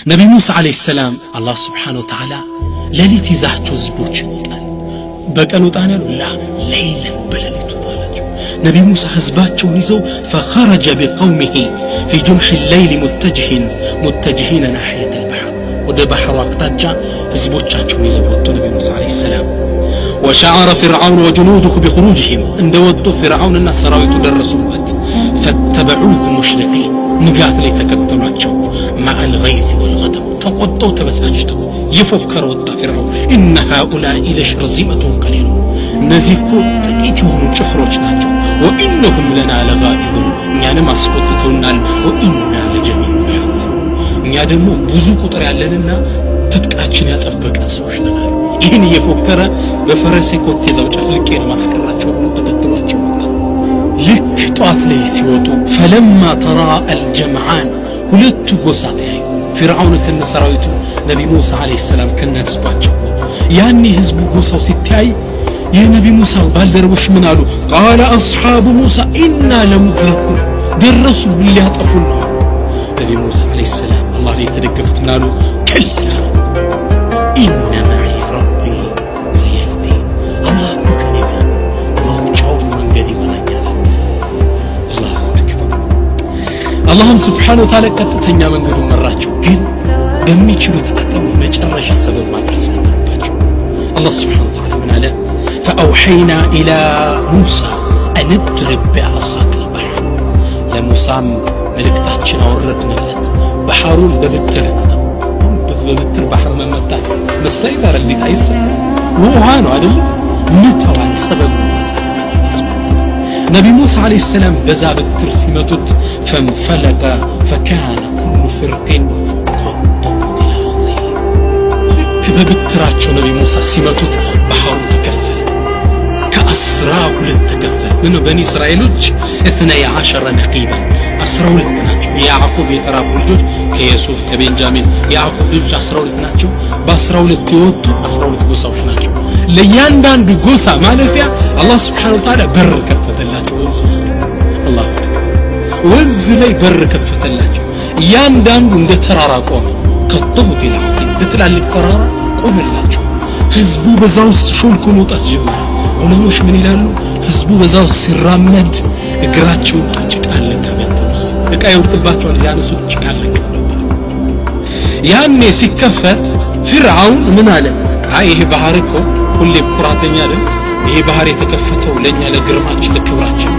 ነቢ ሙሳ አለይሂ ሰላም አላህ Subhanahu Wa Ta'ala ለሊት ይዛቸው ህዝቦችን ይጣል በቀን ወጣን ያሉ ለይልን በለሊት ወጣላቸው ነቢ ሙሳ ህዝባቸውን ይዘው فخرج بقومه في جنح الليل متجهين ناحية البحر ወደ ባህሩ አቅጣጫ ህዝቦቻቸውን ይዘው ወጡ ነቢ ሙሳ አለይሂ ሰላም وشعر فرعون وجنوده بخروجهم እንደወጡ فرعونና ሰራዊቱ ደረሱበት فاتبعوه مشرقين ንጋት ላይ ተከተሏቸው مع الغيث والغضب ተቆጥተው ተበሳጭተው يفكر ወጣ فرعون ان هؤلاء لشرذمة قليلون እነዚህ እኮ ጥቂት የሆኑ ጭፍሮች ናቸው وانهم لنا لغائظون እኛንም አስቆጥተውናል وإنا لجميع حاذرون እኛ ደግሞ ብዙ ቁጥር ያለንና ትጥቃችን ያጠበቀን ሰዎች ነን ይህን እየፎከረ በፈረሴ ኮቴ ዘው ጨፍልቄ ለማስቀራቸው ተከትሏቸው ልክ ጧት ላይ ሲወጡ فلما ترى الجمعان ሁለቱ ጎሳ ተያዩ فرعون ከነሰራዊቱ ነቢ ሙሳ አለይሂ ሰላም ከነህዝባቸው ያኒ ህዝቡ ጎሳው ሲታይ የነቢ ሙሳ ባልደረቦች ምን አሉ قال اصحاب موسى إنا لمدركون ደረሱ ሊያጠፉን ነው ነቢ ሙሳ አለይሂ ሰላም አላህ ላይ ተደገፉት ምን አሉ كلا إن معي ربي سيهدين الله أكبر موجود من قديم رجال الله أكبر اللهم سبحانه وتعالى قطتኛ መንገዱን መራቸው ግን በሚችሉት አቅም መጨረሻ ሰበብ ማድረስ ነበረባቸው الله سبحانه وتعالى من على فأوحينا إلى موسى أن اضرب بعصاك البحر لموسى መልእክታችን አወረድንለት ባህሩን በበትር በበትር ባህር መመታት መስታይት አረሊት አይሰጥ ውሃ ነው አይደል ምታዋን ሰበብ ነቢ ሙሳ አለይሂ ሰላም በዛ በትር ሲመቱት فانفلق فكان كل فرق كالطود العظيم በበትራቸው ነቢ ሙሳ ሲመቱት ባህሩ ተከፈለ ከ12 ተከፈለ ምን በኒ እስራኤሎች 12 ነቂባ 12 ናቸው ያዕቆብ የተራቡ ልጆች ከዮሴፍ ከቤንጃሚን ያዕቆብ ልጆች 12 ናቸው በ12 የወጡ 12 ጎሳዎች ናቸው ለያንዳንዱ ጎሳ ማለፊያ አላህ Subhanahu Wa Ta'ala በር ከፈተላቸው ውስጥ አላህ ወንዝ ላይ በር ከፈተላቸው ያንዳንዱ እንደ ተራራ ቆመ ከጥሁት ይላል በትላልቅ ተራራ ቆመላቸው ህዝቡ በዛው ውስጥ ሾልኮ መውጣት ጀመረ ዑለሞች ምን ይላሉ ህዝቡ በዛው ሲራመድ እግራቸው ጭቃለካ ያንተውስ እቃ ይወድቅባቸዋል ያነሱት ጭቃለካ ያኔ ሲከፈት ፍርዓውን ምን አለ አይ ይሄ ባህር እኮ ሁሌም ኩራተኛ አይደል ይሄ ባህር የተከፈተው ለኛ ለግርማችን ለክብራችን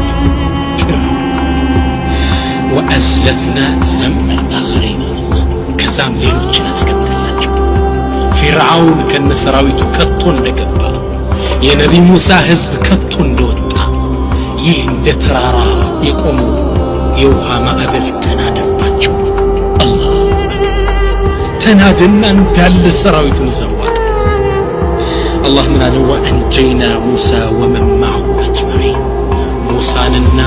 وأزلفنا ثم الآخرين ከዛም ሌሎችን አስከተላቸው ፍርዓውን ከነሰራዊቱ ከቶ እንደገባ የነቢ ሙሳ ህዝብ ከቶ እንደወጣ ይህ እንደ ተራራ የቆመው የውሃ ማዕበል ተናደባቸው አላህ ተናደና እንዳለ ሰራዊቱን ዘዋጥ አላህ ምን አለ ወአንጀይና ሙሳ ወመን معه أجمعين ሙሳንና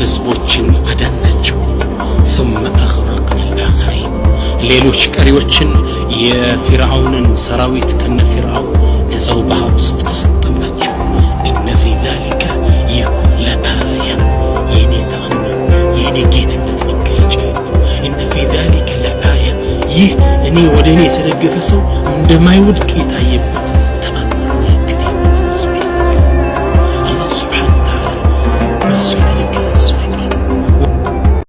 ህዝቦችን አዳናቸው ثم أغرقنا الآخرين ሌሎች ቀሪዎችን የፍርዓውንን ሰራዊት ከነፍርዓው እዛው ባህር ውስጥ አሰጠምናቸው إن في ذلك يكون لآية የኔ ጌትነት መገለጫ إن في ذلك لآية ይህ እኔ ወደኔ የተደገፈ ሰው እንደማይወድቅ የታየበት